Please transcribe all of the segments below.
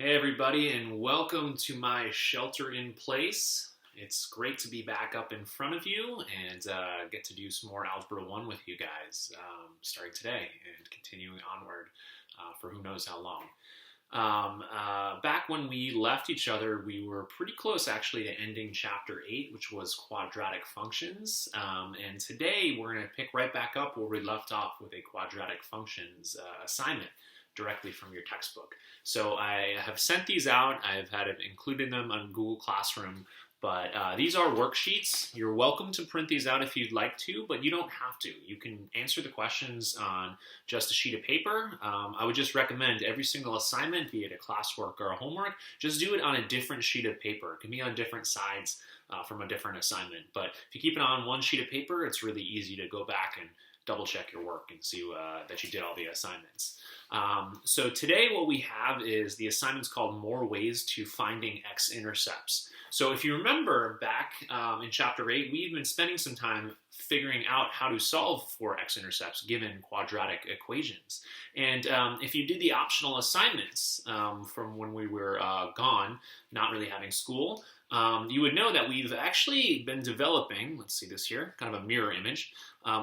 Hey everybody, and welcome to my shelter in place. It's great to be back up in front of you and get to do some more Algebra 1 with you guys starting today and continuing onward for who knows how long. Back when we left each other, we were pretty close actually to ending Chapter 8, which was quadratic functions. And today we're going to pick right back up where we left off with a quadratic functions assignment directly from your textbook. So I have sent these out. I've had it included them on Google Classroom, but these are worksheets. You're welcome to print these out if you'd like to, but you don't have to. You can answer the questions on just a sheet of paper. I would just recommend every single assignment, be it a classwork or a homework, just do it on a different sheet of paper. It can be on different sides from a different assignment, but if you keep it on one sheet of paper, it's really easy to go back and double check your work and see that you did all the assignments. So today what we have is the assignment's called More Ways to Finding X-Intercepts. So if you remember back in Chapter 8, we've been spending some time figuring out how to solve for X-intercepts given quadratic equations. And if you did the optional assignments from when we were gone, not really having school, you would know that we've actually been developing, let's see this here, kind of a mirror image.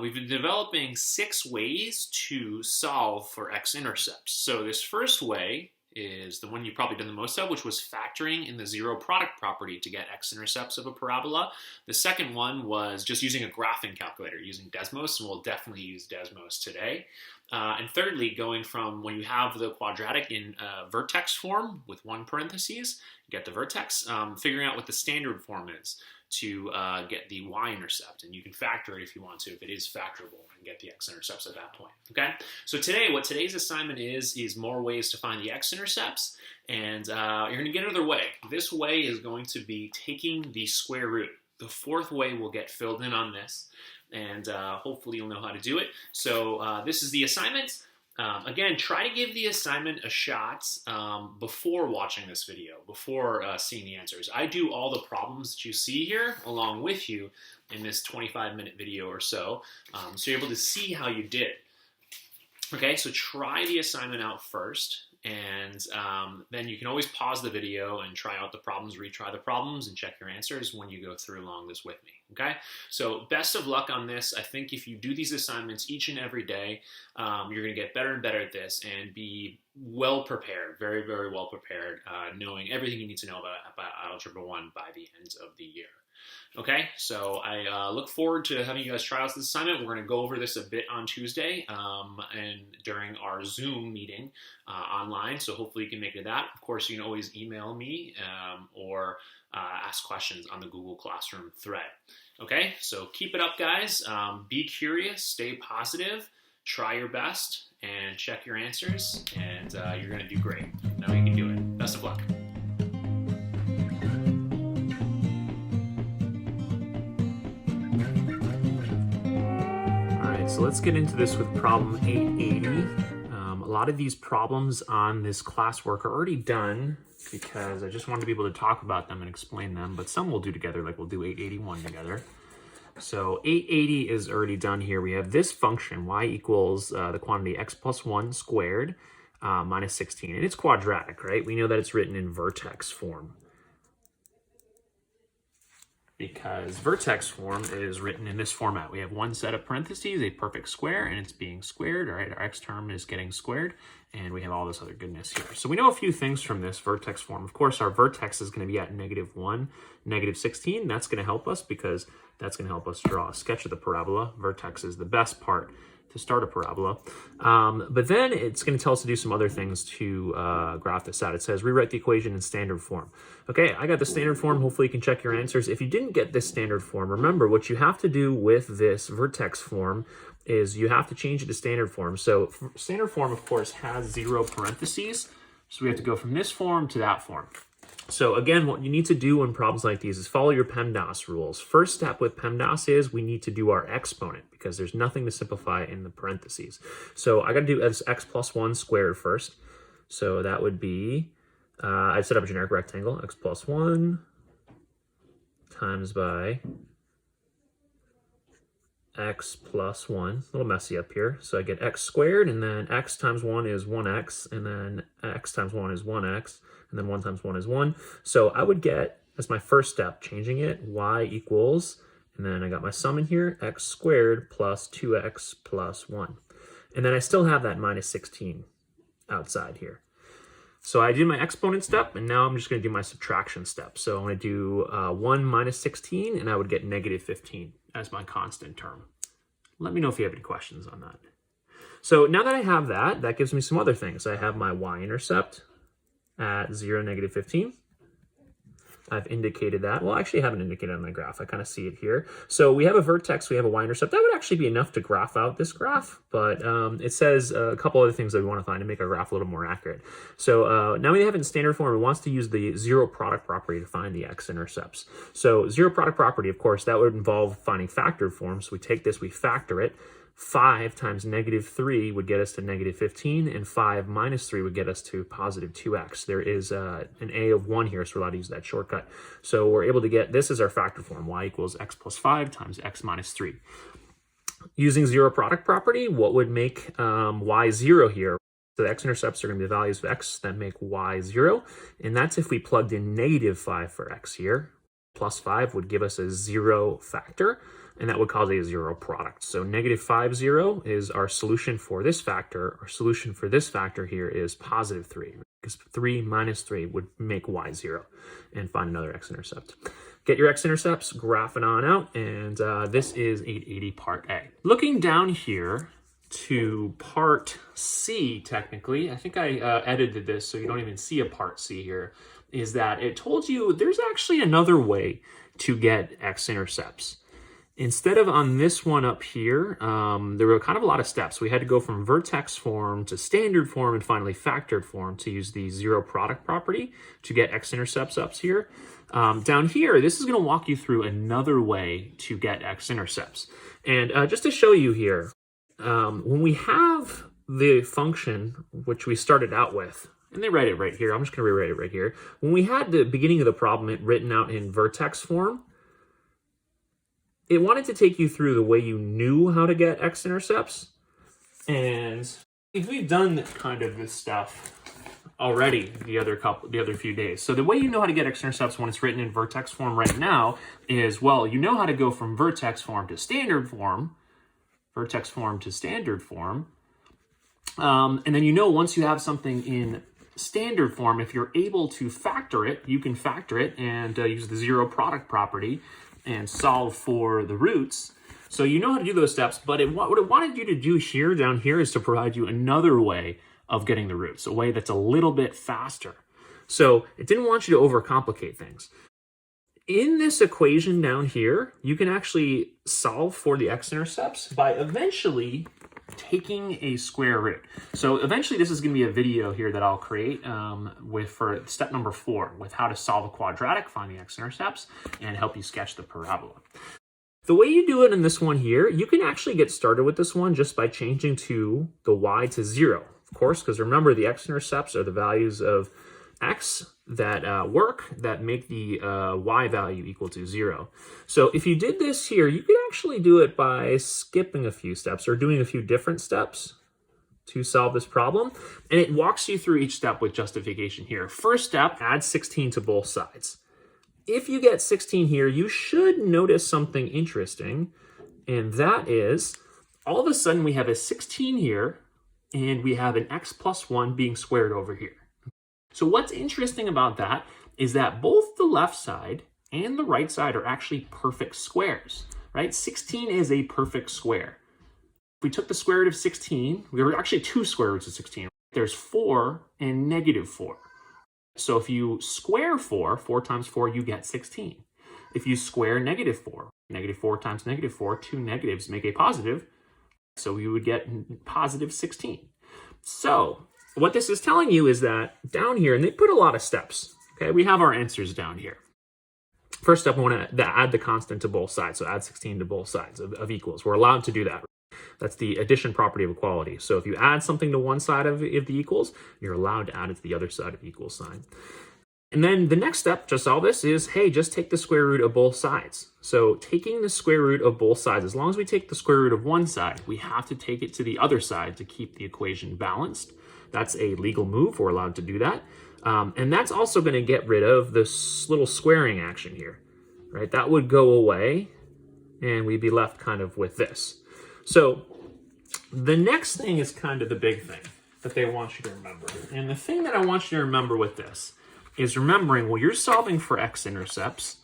We've been developing 6 ways to solve for X-intercepts. So this first way is the one you've probably done the most of, which was factoring in the zero product property to get X-intercepts of a parabola. The second one was just using a graphing calculator, using Desmos, and we'll definitely use Desmos today. And thirdly, going from when you have the quadratic in vertex form with one parentheses, you get the vertex, figuring out what the standard form is to get the y-intercept, and you can factor it if you want to, if it is factorable, and get the x-intercepts at that point, okay? So today, what today's assignment is more ways to find the x-intercepts, and you're gonna get another way. This way is going to be taking the square root. The fourth way will get filled in on this, and hopefully you'll know how to do it. So this is the assignment. Again, try to give the assignment a shot before watching this video, before seeing the answers. I do all the problems that you see here along with you in this 25-minute video or so, so you're able to see how you did. Okay, so try the assignment out first, and then you can always pause the video and try out the problems, retry the problems, and check your answers when you go through along this with me, okay? So best of luck on this. I think if you do these assignments each and every day, you're gonna get better and better at this and be well prepared, very, very well prepared, knowing everything you need to know about Algebra 1 by the end of the year. Okay, so I look forward to having you guys try out this assignment. We're going to go over this a bit on Tuesday and during our Zoom meeting online, so hopefully you can make it to that. Of course, you can always email me or ask questions on the Google Classroom thread. Okay, so keep it up, guys. Be curious, stay positive, try your best, and check your answers, and you're going to do great. Now you can do it. Best of luck. So let's get into this with problem 880. A lot of these problems on this classwork are already done because I just wanted to be able to talk about them and explain them, but some we'll do together, like we'll do 881 together. So 880 is already done here. We have this function, y equals the quantity x plus 1 squared minus 16, and it's quadratic, right? We know that it's written in vertex form, because vertex form is written in this format. We have one set of parentheses, a perfect square, and it's being squared, all right? Our x term is getting squared, and we have all this other goodness here. So we know a few things from this vertex form. Of course, our vertex is gonna be at -1, -16. That's gonna help us because that's gonna help us draw a sketch of the parabola. Vertex is the best part to start a parabola. But then it's going to tell us to do some other things to graph this out. It says rewrite the equation in standard form. Okay, I got the standard form. Hopefully you can check your answers. If you didn't get this standard form, remember what you have to do with this vertex form is you have to change it to standard form. So standard form, of course, has 0 parentheses. So we have to go from this form to that form. So again, what you need to do in problems like these is follow your Pemdas rules. First step with Pemdas is we need to do our exponent because there's nothing to simplify in the parentheses. So I got to do x plus 1 squared first. So that would be, I've set up a generic rectangle, x plus 1 times by x plus 1. A little messy up here. So I get x squared, and then x times 1 is 1x, and then x times 1 is 1x, and then 1 times 1 is 1. So I would get, as my first step, changing it, y equals, and then I got my sum in here, x squared plus 2x plus 1. And then I still have that minus 16 outside here. So I did my exponent step, and now I'm just going to do my subtraction step. So I'm going to do 1 minus 16, and I would get negative 15 as my constant term. Let me know if you have any questions on that. So now that I have that, that gives me some other things. I have my y-intercept at 0, negative 15. I've indicated that. Well, actually I haven't indicated it on my graph. I kind of see it here. So we have a vertex, we have a y-intercept. That would actually be enough to graph out this graph, but it says a couple other things that we want to find to make our graph a little more accurate. So now we have it in standard form. It wants to use the zero product property to find the x-intercepts. So zero product property, of course, that would involve finding factored form. So we take this, we factor it. 5 times negative 3 would get us to negative 15, and 5 minus 3 would get us to positive 2x. There is an a of 1 here, so we're allowed to use that shortcut. So we're able to get, this is our factor form, y equals x plus 5 times x minus 3. Using zero product property, what would make y 0 here? So the x-intercepts are going to be the values of x that make y 0, and that's if we plugged in negative 5 for x here. Plus 5 would give us a 0 factor, and that would cause a 0 product. So negative 5, 0 is our solution for this factor. Our solution for this factor here is positive 3, because 3 minus 3 would make y 0, and find another x-intercept. Get your x-intercepts, graph it on out, and this is 880 part A. Looking down here to part C, technically, I think I edited this so you don't even see a part C here, is that it told you there's actually another way to get x-intercepts. Instead of on this one up here, there were kind of a lot of steps. We had to go from vertex form to standard form and finally factored form to use the zero product property to get x-intercepts up here. Down here, this is going to walk you through another way to get x-intercepts. And just to show you here, when we have the function which we started out with, and they write it right here, I'm just going to rewrite it right here. When we had the beginning of the problem written out in vertex form, it wanted to take you through the way you knew how to get x-intercepts. And we've done kind of this stuff already the other few days. So the way you know how to get x-intercepts when it's written in vertex form right now is, well, you know how to go from vertex form to standard form, vertex form to standard form. And then you know once you have something in standard form, if you're able to factor it, you can factor it and use the zero product property and solve for the roots. So you know how to do those steps, but what it wanted you to do here, down here, is to provide you another way of getting the roots, a way that's a little bit faster. So it didn't want you to overcomplicate things. In this equation down here, you can actually solve for the x-intercepts by eventually taking a square root. So eventually this is going to be a video here that I'll create for step number 4 with how to solve a quadratic, find the x-intercepts, and help you sketch the parabola. The way you do it in this one here, you can actually get started with this one just by changing the y to 0. Of course, because remember the x-intercepts are the values of x that that make the y value equal to 0. So if you did this here, you could actually do it by skipping a few steps or doing a few different steps to solve this problem. And it walks you through each step with justification here. First step, add 16 to both sides. If you get 16 here, you should notice something interesting, and that is all of a sudden we have a 16 here, and we have an x plus 1 being squared over here. So what's interesting about that is that both the left side and the right side are actually perfect squares, right? 16 is a perfect square. If we took the square root of 16, we were actually 2 square roots of 16. There's 4 and negative 4. So if you square 4 times 4, you get 16. If you square negative 4 times negative 4, 2 negatives make a positive, so we would get positive 16. So what this is telling you is that down here, and they put a lot of steps, okay? We have our answers down here. First step, we want to add the constant to both sides, so add 16 to both sides of equals. We're allowed to do that. That's the addition property of equality. So if you add something to one side of the equals, you're allowed to add it to the other side of equal sign. And then the next step to solve this is, hey, just take the square root of both sides. So taking the square root of both sides, as long as we take the square root of one side, we have to take it to the other side to keep the equation balanced. That's a legal move. We're allowed to do that. And that's also going to get rid of this little squaring action here, right? That would go away, and we'd be left kind of with this. So the next thing is kind of the big thing that they want you to remember. And the thing that I want you to remember with this is remembering when you're solving for x-intercepts,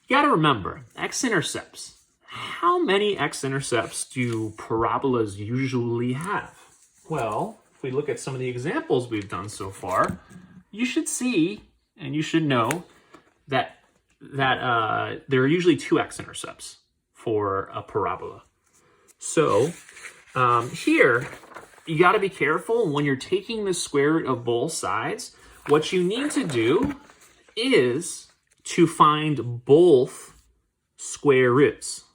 you got to remember x-intercepts. How many x-intercepts do parabolas usually have? Well, if we look at some of the examples we've done so far, you should see and you should know that there are usually two x-intercepts for a parabola. So here, you got to be careful when you're taking the square root of both sides. What you need to do is to find both square roots,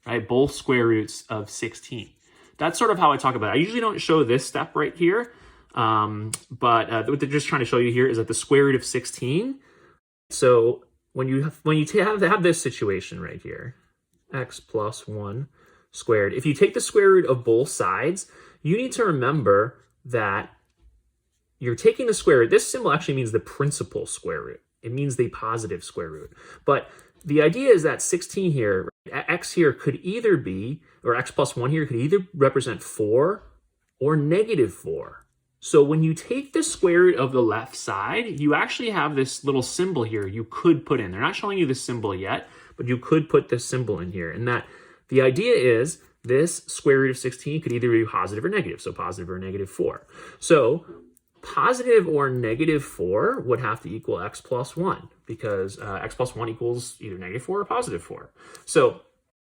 right? Both square roots of 16. That's sort of how I talk about it. I usually don't show this step right here, but what they're just trying to show you here is that the square root of 16. So when you have this situation right here, x plus 1 squared, if you take the square root of both sides, you need to remember that you're taking the square root. This symbol actually means the principal square root. It means the positive square root. But the idea is that 16 here, x here could either be, or x plus 1 here could either represent 4 or negative 4. So when you take the square root of the left side, you actually have this little symbol here you could put in. They're not showing you the symbol yet, but you could put this symbol in here. And that the idea is this square root of 16 could either be positive or negative, so positive or negative 4. So positive or negative 4 would have to equal x plus 1 because x plus 1 equals either negative 4 or positive 4. So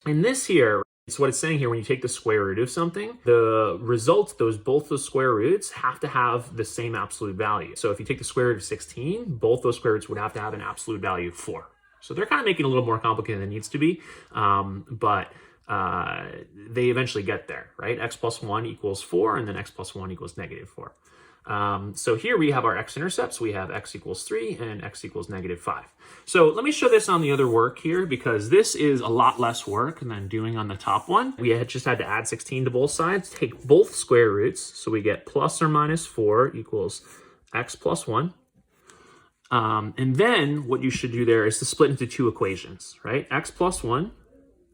in this here, it's what it's saying here, when you take the square root of something, the result, both those square roots have to have the same absolute value. So if you take the square root of 16, both those square roots would have to have an absolute value of 4. So they're kind of making it a little more complicated than it needs to be, but they eventually get there, right? X plus 1 equals 4, and then x plus 1 equals negative 4. So here we have our x-intercepts. We have x equals 3 and x equals negative 5. So let me show this on the other work here, because this is a lot less work than doing on the top one. We just had to add 16 to both sides, take both square roots. So we get plus or minus 4 equals x plus 1. And then what you should do there is to split into two equations, right? X plus 1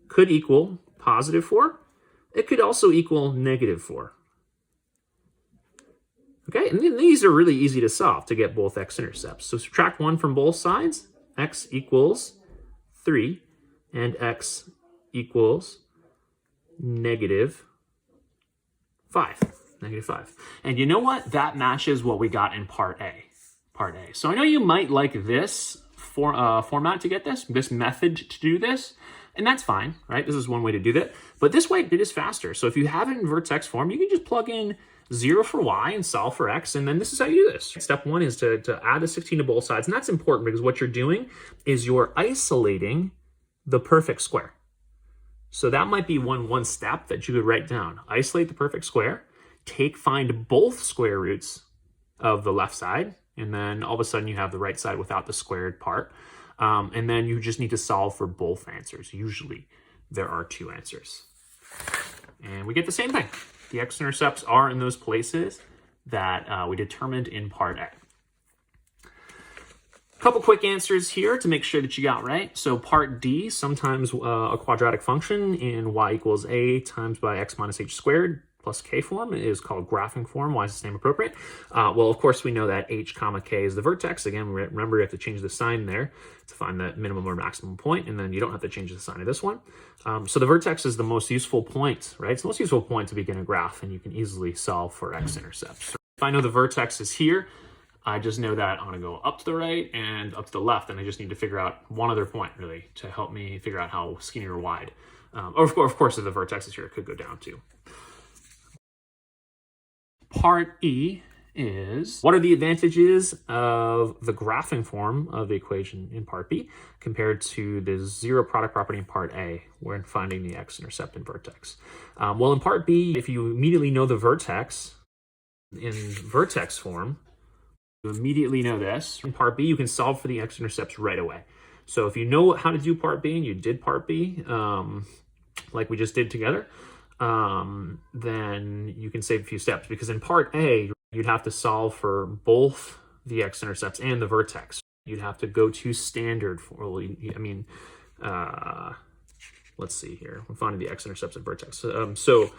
could equal positive 4. It could also equal negative 4. Okay, and then these are really easy to solve to get both x-intercepts. So subtract 1 from both sides, x equals 3, and x equals negative 5. Negative 5. And you know what? That matches what we got in part A. So I know you might like this format to get this method to do this, and that's fine, right? This is one way to do that. But this way, it is faster. So if you have it in Vertex Form, you can just plug in 0 for y and solve for x, and then this is how you do this. Step 1 is to add the 16 to both sides, and that's important because what you're doing is you're isolating the perfect square. So that might be one step that you could write down. Isolate the perfect square, find both square roots of the left side, and then all of a sudden you have the right side without the squared part. And then you just need to solve for both answers. Usually there are two answers. And we get the same thing. The x-intercepts are in those places that we determined in part A. A couple quick answers here to make sure that you got right. So part D, sometimes a quadratic function in y equals a times by x minus h squared plus k form is called graphing form. Why is this name appropriate? Well, of course, we know that h comma k is the vertex. Again, remember you have to change the sign there to find the minimum or maximum point, and then you don't have to change the sign of this one. So the vertex is the most useful point, right? It's the most useful point to begin a graph, and you can easily solve for x-intercepts. So if I know the vertex is here, I just know that I'm going to go up to the right and up to the left, and I just need to figure out one other point, really, to help me figure out how skinny or wide. Or of course, if the vertex is here, it could go down too. Part E is, what are the advantages of the graphing form of the equation in part B compared to the zero product property in part A, when finding the x-intercept and vertex? Well, in part B, if you immediately know the vertex in vertex form, You immediately know this. In part B, you can solve for the x-intercepts right away. So if you know how to do part B and you did part B, like we just did together, then you can save a few steps. Because in part A, you'd have to solve for both the x-intercepts and the vertex. You'd have to go to standard for, let's see here. We're finding the x-intercepts and vertex. So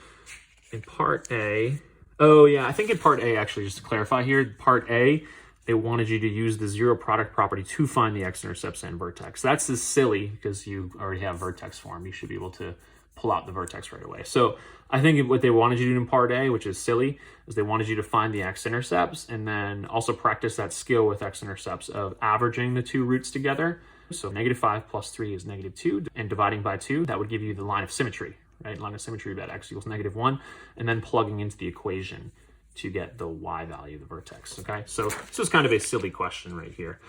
in part A, oh yeah, I think in part A, actually, just to clarify here, part A, they wanted you to use the zero product property to find the x-intercepts and vertex. That's just silly because you already have vertex form. You should be able to pull out the vertex right away. So I think what they wanted you to do in part A, which is silly, is they wanted you to find the x-intercepts and then also practice that skill with x-intercepts of averaging the two roots together. So -5 plus 3 is -2, and dividing by 2, that would give you the line of symmetry, right? Line of symmetry about x equals -1, and then plugging into the equation to get the y value of the vertex, okay? So this is kind of a silly question right here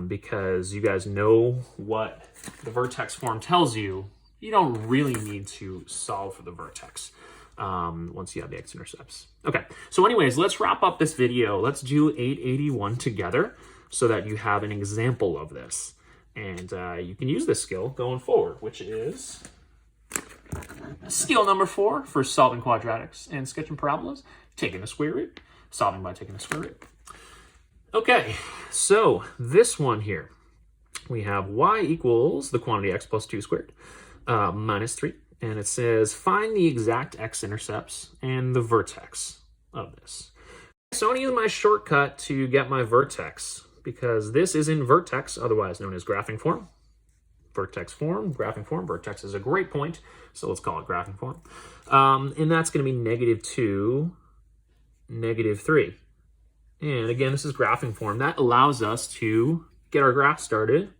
because you guys know what the vertex form tells you. You don't really need to solve for the vertex once you have the x-intercepts. Okay, so anyways, let's wrap up this video. Let's do 881 together so that you have an example of this. And you can use this skill going forward, which is skill number 4 for solving quadratics and sketching parabolas, taking the square root, solving by taking the square root. Okay, so this one here, we have y equals the quantity x plus 2 squared minus 3. And it says, find the exact x-intercepts and the vertex of this. So I'm going to use my shortcut to get my vertex because this is in vertex, otherwise known as graphing form. Vertex form, graphing form. Vertex is a great point, so let's call it graphing form. And that's going to be -2, -3. And again, this is graphing form. That allows us to get our graph started.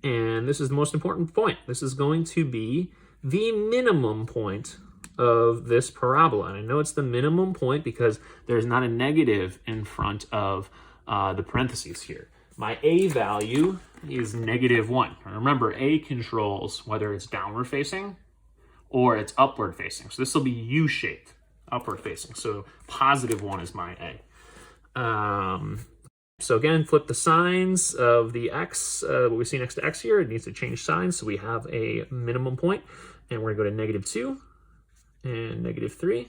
And this is the most important point. This is going to be the minimum point of this parabola. And I know it's the minimum point because there's not a negative in front of the parentheses here. My a value is -1. Remember, a controls whether it's downward facing or it's upward facing. So this will be U-shaped, upward facing. So +1 is my a. So again, flip the signs of the x, what we see next to x here. It needs to change signs. So we have a minimum point, and we're going to go to -2 and -3.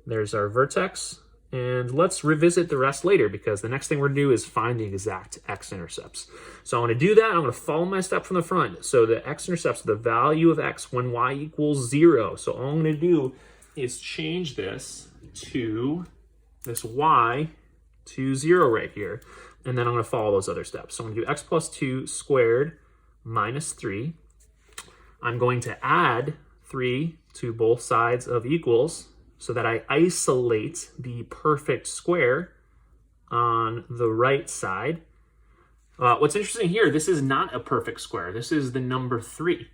There's our vertex. And let's revisit the rest later because the next thing we're going to do is find the exact x-intercepts. So I'm going to do that. I'm going to follow my step from the front. So the x-intercepts, the value of x when y equals 0. So all I'm going to do is change this to this y to 0 right here. And then I'm going to follow those other steps. So I'm going to do x plus 2 squared minus 3. I'm going to add 3 to both sides of equals so that I isolate the perfect square on the right side. What's interesting here, this is not a perfect square. This is the number 3.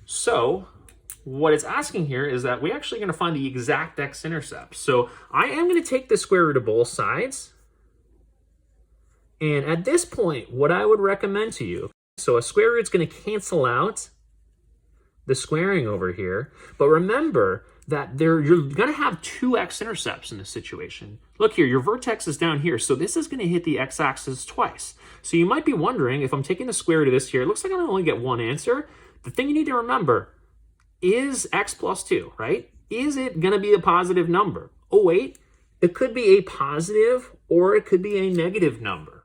So what it's asking here is that we're actually going to find the exact x-intercept. So I am going to take the square root of both sides. And at this point, what I would recommend to you, so a square root is going to cancel out the squaring over here. But remember that you're going to have 2 x-intercepts in this situation. Look here, your vertex is down here. So this is going to hit the x-axis twice. So you might be wondering, if I'm taking the square root of this here, it looks like I'm going to only get one answer. The thing you need to remember is x plus 2, right? Is it going to be a positive number? Oh, wait, it could be a positive or it could be a negative number.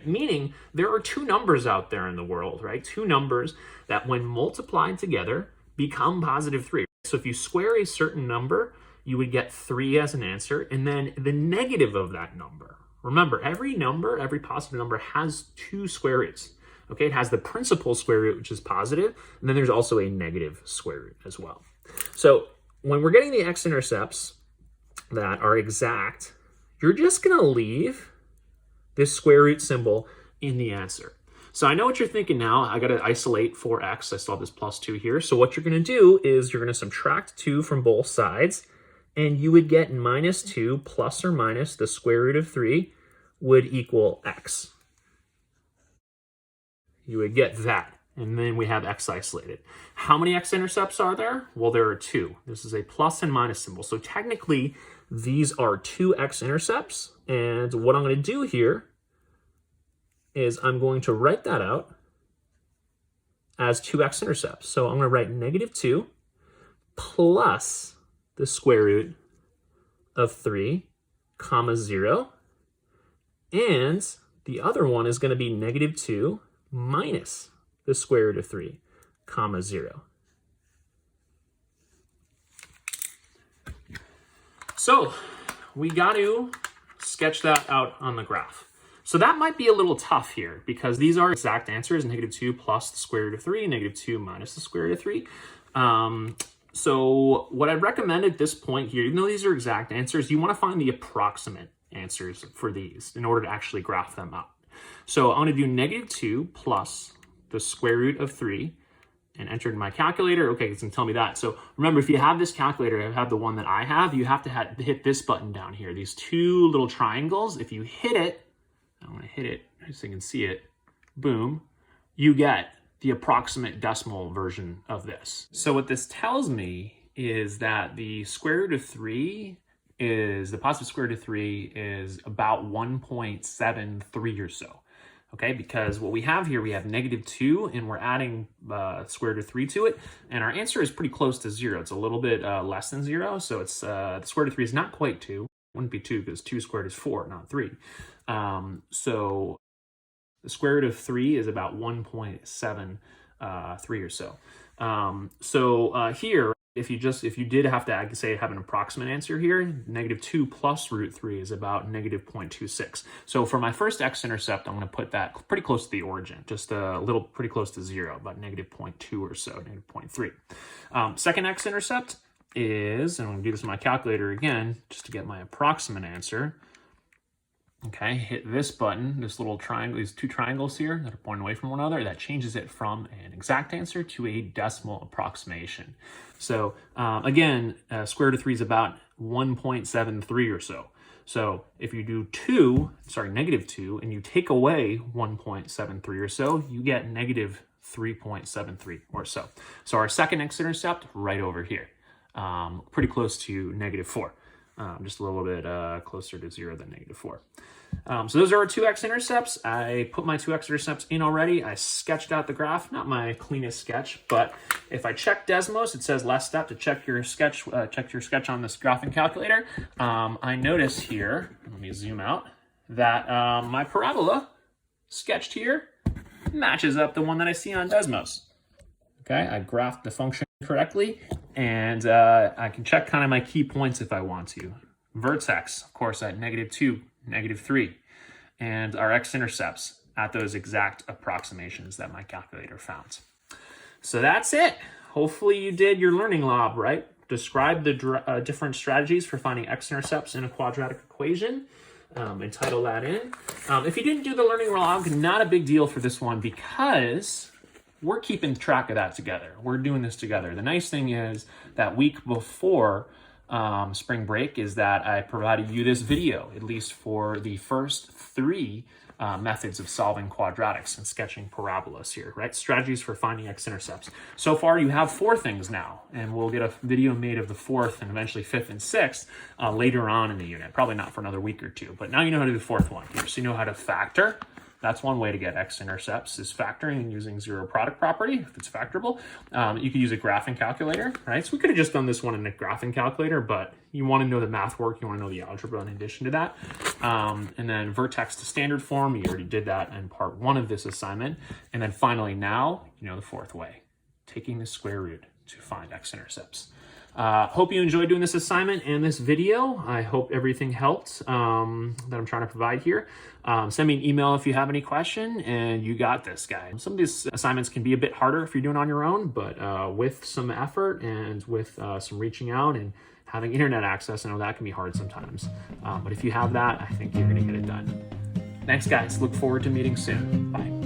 Meaning there are 2 numbers out there in the world, right? 2 numbers that when multiplied together become +3. So if you square a certain number, you would get 3 as an answer, and then the negative of that number. Remember, every number, every positive number has 2 square roots. Okay, it has the principal square root, which is positive, and then there's also a negative square root as well. So when we're getting the x-intercepts that are exact, you're just going to leave this square root symbol in the answer. So I know what you're thinking now. I got to isolate for x. I still have this +2 here. So what you're going to do is you're going to subtract 2 from both sides, and you would get -2 plus or minus the square root of 3 would equal x. You would get that. And then we have x isolated. How many x-intercepts are there? Well, there are 2. This is a plus and minus symbol. So technically, these are two x-intercepts, and what I'm going to do here is I'm going to write that out as two x-intercepts. So I'm going to write -2 plus the square root of 3, comma 0, and the other one is going to be -2 minus the square root of 3, comma 0. So we got to sketch that out on the graph. So that might be a little tough here because these are exact answers, -2 plus the square root of 3, -2 minus the square root of 3. So what I'd recommend at this point here, even though these are exact answers, you want to find the approximate answers for these in order to actually graph them out. So I'm going to do -2 plus the square root of 3 and enter in my calculator. Okay, it's going to tell me that. So remember, if you have this calculator, I have the one that I have, you have to hit this button down here, these two little triangles. If you hit it, I'm going to hit it so you can see it, boom, you get the approximate decimal version of this. So what this tells me is that the square root of 3 is, the positive square root of 3 is about 1.73 or so. Okay, because what we have here, we have -2 and we're adding square root of 3 to it. And our answer is pretty close to 0. It's a little bit less than 0. So it's the square root of 3 is not quite 2. It wouldn't be 2 because 2 squared is 4, not 3. So the square root of 3 is about 1.73 or so. Here, if you did have to have an approximate answer here, -2 plus root 3 is about -0.26. So for my first x-intercept, I'm going to put that pretty close to the origin, just a little pretty close to 0, about -0.2 or so, -0.3. Second x-intercept is, and I'm going to do this in my calculator again, just to get my approximate answer. Okay, hit this button, this little triangle, these two triangles here that are pointing away from one another, that changes it from an exact answer to a decimal approximation. So again, square root of 3 is about 1.73 or so. So if you do -2, and you take away 1.73 or so, you get -3.73 or so. So our second x-intercept right over here, pretty close to -4. Just a little bit closer to 0 than -4. So those are our two x-intercepts. I put my two x-intercepts in already. I sketched out the graph, not my cleanest sketch, but if I check Desmos, it says last step to check your sketch on this graphing calculator. I notice here, let me zoom out, that my parabola sketched here matches up the one that I see on Desmos. Okay, I graphed the function correctly, and I can check kind of my key points if I want to. Vertex, of course, at -2, -3, and our x-intercepts at those exact approximations that my calculator found. So that's it. Hopefully you did your learning lob right. Describe the different strategies for finding x-intercepts in a quadratic equation. And title that in. If you didn't do the learning log, not a big deal for this one because we're keeping track of that together. We're doing this together. The nice thing is that week before spring break is that I provided you this video, at least for the first 3 methods of solving quadratics and sketching parabolas here, right? Strategies for finding x-intercepts. So far, you have 4 things now, and we'll get a video made of the 4th and eventually 5th and 6th later on in the unit. Probably not for another week or 2, but now you know how to do the 4th one here. So you know how to factor. That's one way to get x-intercepts, is factoring and using zero product property, if it's factorable. You could use a graphing calculator, right? So we could have just done this one in a graphing calculator, but you want to know the math work, you want to know the algebra in addition to that. And then vertex to standard form, you already did that in part 1 of this assignment. And then finally now, you know the 4th way, taking the square root to find x-intercepts. Hope you enjoyed doing this assignment and this video. I hope everything helped that I'm trying to provide here. Send me an email if you have any question, and you got this, guys. Some of these assignments can be a bit harder if you're doing it on your own, but with some effort and with some reaching out and having internet access, I know that can be hard sometimes. But if you have that, I think you're going to get it done. Thanks, guys. Look forward to meeting soon. Bye.